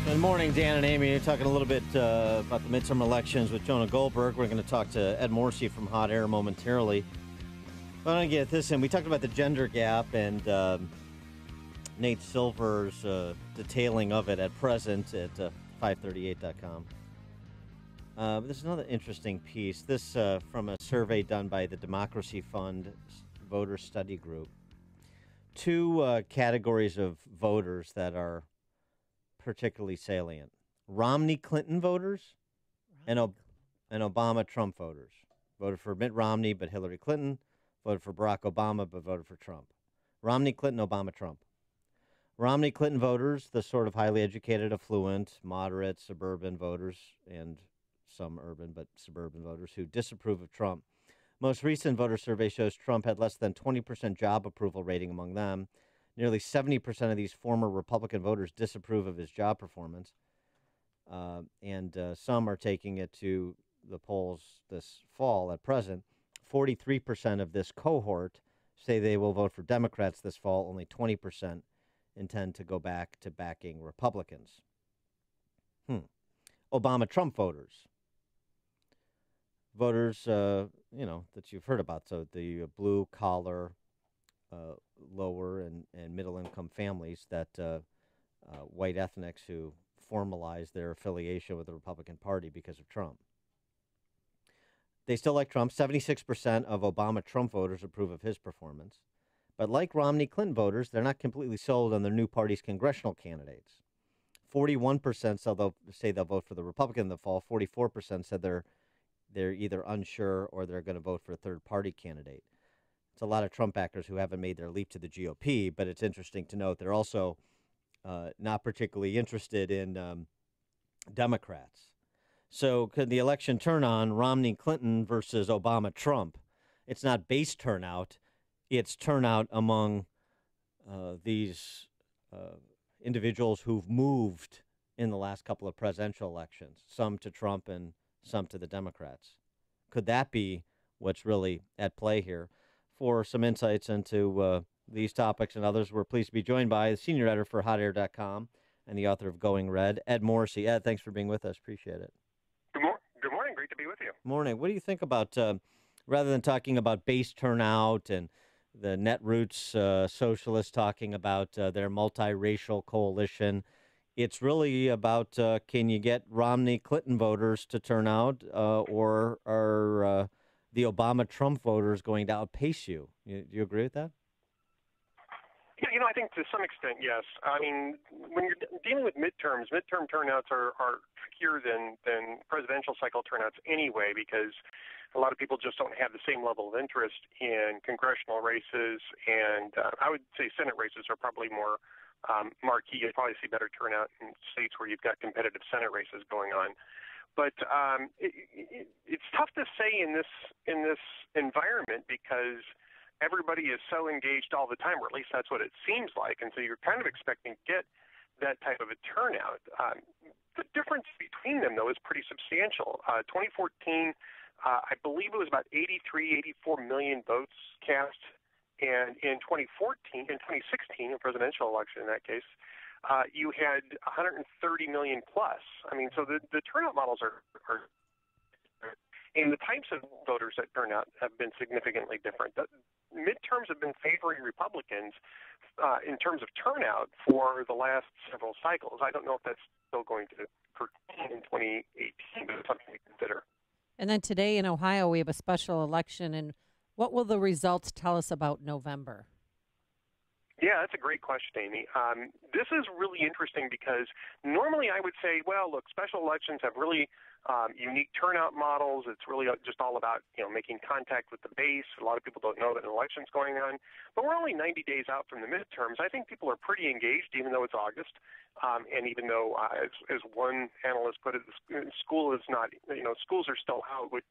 Good morning, Dan and Amy. We're talking a little bit about the midterm elections with Jonah Goldberg. We're going to talk to Ed Morrissey from Hot Air momentarily. I want to get this in. We talked about the gender gap and Nate Silver's detailing of it at present at 538.com. There's another interesting piece. This from a survey done by the Democracy Fund Voter Study Group. Two categories of voters that are particularly salient: Romney Clinton voters and Obama Trump voters. Voted for Mitt Romney but Hillary Clinton, voted for Barack Obama but voted for Trump. Romney Clinton, Obama Trump. Romney Clinton voters, the sort of highly educated, affluent, moderate, suburban voters, and some urban but suburban voters who disapprove of Trump. Most recent voter survey shows Trump had less than 20% job approval rating among them. Nearly 70% of these former Republican voters disapprove of his job performance. And some are taking it to the polls this fall at present. 43% of this cohort say they will vote for Democrats this fall. Only 20% intend to go back to backing Republicans. Obama-Trump voters. Voters, that you've heard about. So the blue-collar, lower and middle-income families, that white ethnics who formalize their affiliation with the Republican Party because of Trump. They still like Trump. 76% of Obama-Trump voters approve of his performance. But like Romney-Clinton voters, they're not completely sold on their new party's congressional candidates. 41% say they'll vote for the Republican in the fall. 44% said they're either unsure or they're going to vote for a third-party candidate. It's a lot of Trump backers who haven't made their leap to the GOP, but it's interesting to note they're also not particularly interested in Democrats. So could the election turn on Romney-Clinton versus Obama-Trump? It's not base turnout. It's turnout among these individuals who've moved in the last couple of presidential elections, some to Trump and some to the Democrats. Could that be what's really at play here? For some insights into these topics and others, we're pleased to be joined by the senior editor for HotAir.com and the author of Going Red, Ed Morrissey. Ed, thanks for being with us. Appreciate it. Good morning. Great to be with you. Morning. What do you think about, rather than talking about base turnout and the Netroots socialists talking about their multiracial coalition, it's really about can you get Romney-Clinton voters to turn out, or are the Obama-Trump voters going to outpace you? Do you agree with that? Yeah, I think to some extent, yes. I mean, when you're dealing with midterm turnouts are trickier than presidential cycle turnouts anyway, because a lot of people just don't have the same level of interest in congressional races, and I would say Senate races are probably more marquee. You'll probably see better turnout in states where you've got competitive Senate races going on. But it's tough to say in this environment because everybody is so engaged all the time, or at least that's what it seems like, and so you're kind of expecting to get that type of a turnout. The difference between them, though, is pretty substantial. 2014, I believe it was about 84 million votes cast, and in 2016, a presidential election in that case, you had 130 million plus. I mean, so the turnout models are and the types of voters that turn out have been significantly different. The midterms have been favoring Republicans in terms of turnout for the last several cycles. I don't know if that's still going to continue in 2018, but it's something to consider. And then today in Ohio, we have a special election. And what will the results tell us about November? Yeah, that's a great question, Amy. This is really interesting because normally I would say, well, look, special elections have really unique turnout models. It's really just all about, making contact with the base. A lot of people don't know that an election's going on. But we're only 90 days out from the midterms. I think people are pretty engaged, even though it's August. And even though, as one analyst put it, school is not, schools are still out, which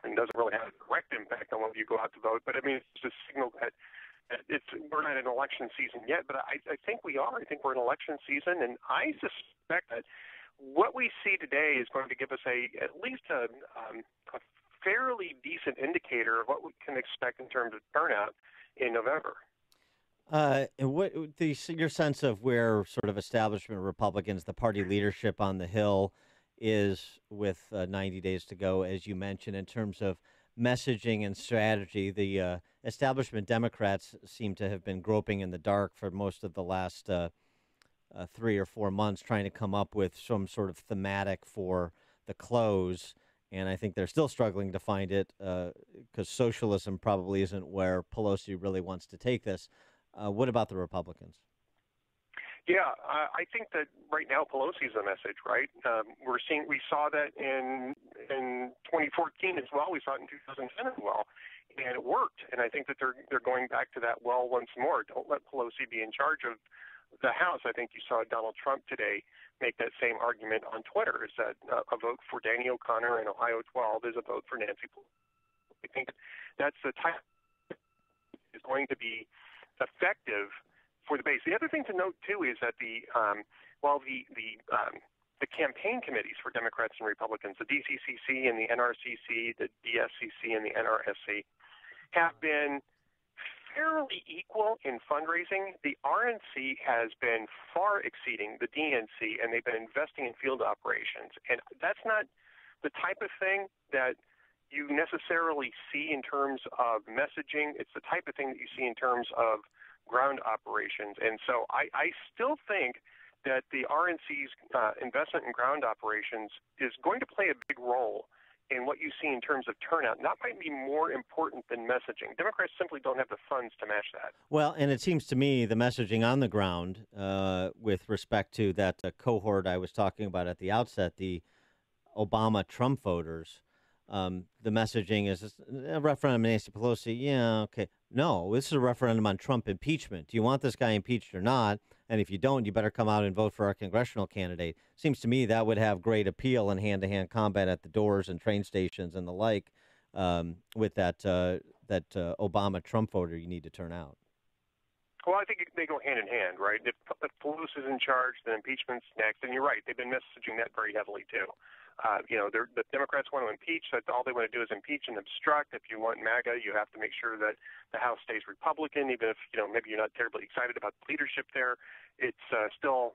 doesn't really have a direct impact on whether you go out to vote. But, I mean, it's a signal that we're not in election season yet, but I think we are. I think we're in election season, and I suspect that what we see today is going to give us at least a fairly decent indicator of what we can expect in terms of turnout in November. Your sense of where sort of establishment Republicans, the party leadership on the Hill, is with 90 days to go, as you mentioned, in terms of messaging and strategy? The establishment Democrats seem to have been groping in the dark for most of the last 3 or 4 months, trying to come up with some sort of thematic for the close. And I think they're still struggling to find it because socialism probably isn't where Pelosi really wants to take this. What about the Republicans? Yeah, I think that right now Pelosi's the message, right? We saw that in 2014 as well. We saw it in 2010 as well, and it worked. And I think that they're going back to that well once more. Don't let Pelosi be in charge of the House. I think you saw Donald Trump today make that same argument on Twitter, is that a vote for Danny O'Connor in Ohio 12 is a vote for Nancy Pelosi. I think that's the type is going to be effective for the base. The other thing to note too is that the campaign committees for Democrats and Republicans, the DCCC and the NRCC, the DSCC and the NRSC, have been fairly equal in fundraising. The RNC has been far exceeding the DNC, and they've been investing in field operations. And that's not the type of thing that you necessarily see in terms of messaging. It's the type of thing that you see in terms of ground operations. And so I still think that the RNC's investment in ground operations is going to play a big role in what you see in terms of turnout. And that might be more important than messaging. Democrats simply don't have the funds to match that. Well, and it seems to me the messaging on the ground with respect to that cohort I was talking about at the outset, the Obama-Trump voters, the messaging is a referendum on Nancy Pelosi. Yeah, okay. No, this is a referendum on Trump impeachment. Do you want this guy impeached or not? And if you don't, you better come out and vote for our congressional candidate. Seems to me that would have great appeal in hand-to-hand combat at the doors and train stations and the like with that Obama-Trump voter you need to turn out. Well, I think they go hand in hand, right? If Pelosi's in charge, then impeachment's next. And you're right, they've been messaging that very heavily, too. The Democrats want to impeach. That's all they want to do is impeach and obstruct. If you want MAGA, you have to make sure that the House stays Republican, even if, maybe you're not terribly excited about the leadership there. It's still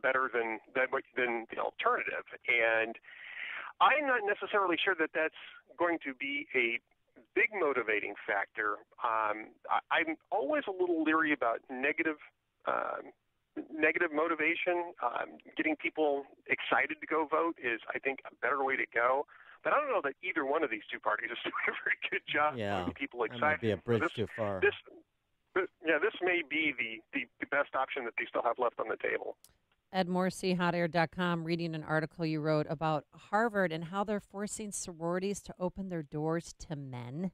better than the alternative. And I'm not necessarily sure that that's going to be a big motivating factor. I'm always a little leery about negative motivation. Getting people excited to go vote is, I think, a better way to go. But I don't know that either one of these two parties is doing a very good job getting people excited. That might be a bridge too far. This may be the best option that they still have left on the table. Ed Morrissey, hotair.com, reading an article you wrote about Harvard and how they're forcing sororities to open their doors to men.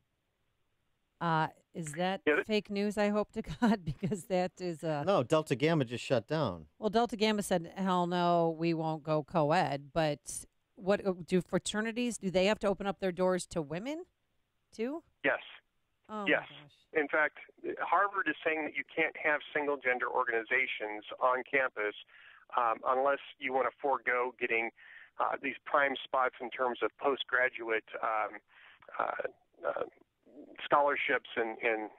Is that fake news, I hope to God? Because that is No, Delta Gamma just shut down. Well, Delta Gamma said, hell no, we won't go co-ed. But what do fraternities, do they have to open up their doors to women, too? Yes. Oh, yes. My gosh. In fact, Harvard is saying that you can't have single-gender organizations on campus unless you want to forego getting these prime spots in terms of postgraduate scholarships, and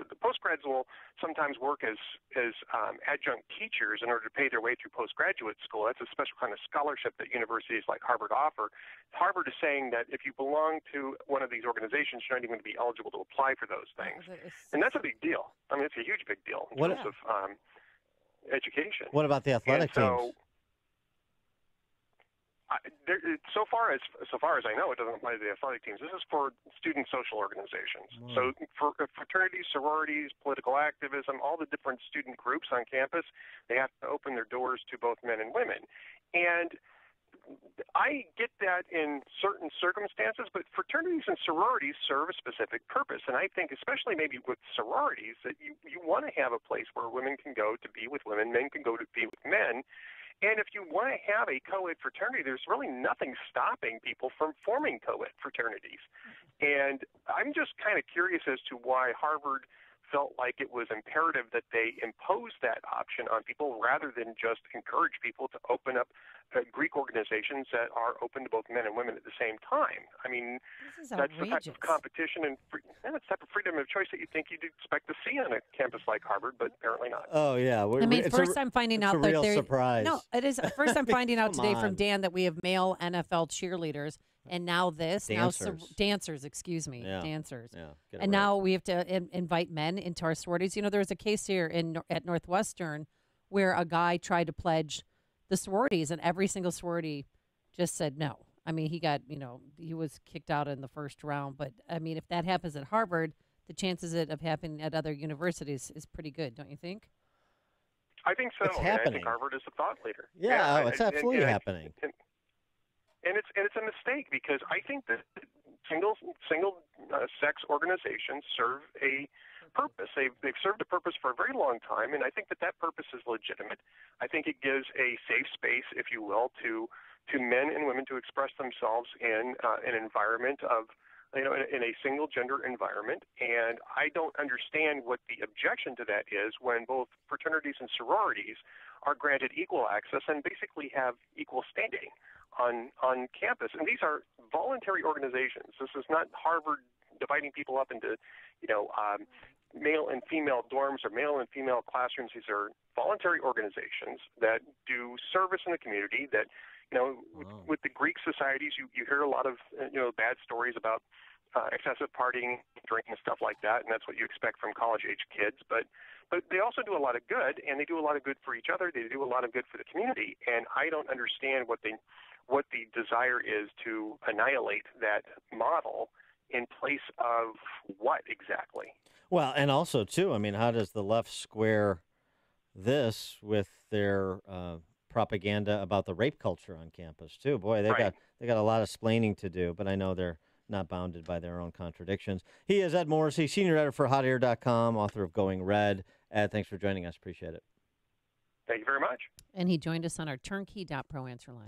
the postgrads will sometimes work as adjunct teachers in order to pay their way through postgraduate school. That's a special kind of scholarship that universities like Harvard offer. Harvard is saying that if you belong to one of these organizations, you're not even going to be eligible to apply for those things. And that's a big deal. I mean, it's a huge big deal in terms of education. What about the athletic teams? So far as I know, it doesn't apply to the athletic teams. This is for student social organizations. Wow. So for fraternities, sororities, political activism, all the different student groups on campus, they have to open their doors to both men and women. And I get that in certain circumstances, but fraternities and sororities serve a specific purpose. And I think especially maybe with sororities that you want to have a place where women can go to be with women, men can go to be with men. And if you want to have a co-ed fraternity, there's really nothing stopping people from forming co-ed fraternities. And I'm just kind of curious as to why Harvard felt like it was imperative that they impose that option on people rather than just encourage people to open up Greek organizations that are open to both men and women at the same time. I mean, that's the type of competition and that's the type of freedom of choice that you think you'd expect to see on a campus like Harvard, but apparently not. Oh, yeah. First I'm finding out that real surprise. No, it is. First I'm finding out today from Dan that we have male NFL cheerleaders. And now dancers, excuse me, dancers. Yeah, and now we have to invite men into our sororities. You know, there was a case here at Northwestern where a guy tried to pledge the sororities, and every single sorority just said no. I mean, he was kicked out in the first round. But, I mean, if that happens at Harvard, the chances of happening at other universities is pretty good, don't you think? I think so. It's happening. I think Harvard is the thought leader. Yeah, it's absolutely happening. And it's a mistake because I think that single sex organizations serve a purpose. They've served a purpose for a very long time, and I think that purpose is legitimate. I think it gives a safe space, if you will, to men and women to express themselves in an environment of, in a single gender environment. And I don't understand what the objection to that is when both fraternities and sororities are granted equal access and basically have equal standing on campus. And these are voluntary organizations. This is not Harvard dividing people up into, male and female dorms or male and female classrooms. These are voluntary organizations that do service in the community that, with the Greek societies, you hear a lot of, bad stories about excessive partying, drinking, stuff like that, and that's what you expect from college-age kids. But they also do a lot of good, and they do a lot of good for each other. They do a lot of good for the community, and I don't understand what the desire is to annihilate that model in place of what exactly? Well, and also, too, I mean, how does the left square this with their propaganda about the rape culture on campus, too? Boy, they got a lot of splaining to do, but I know they're not bounded by their own contradictions. He is Ed Morrissey, senior editor for hotair.com, author of Going Red. Ed, thanks for joining us. Appreciate it. Thank you very much. And he joined us on our turnkey.pro answer line.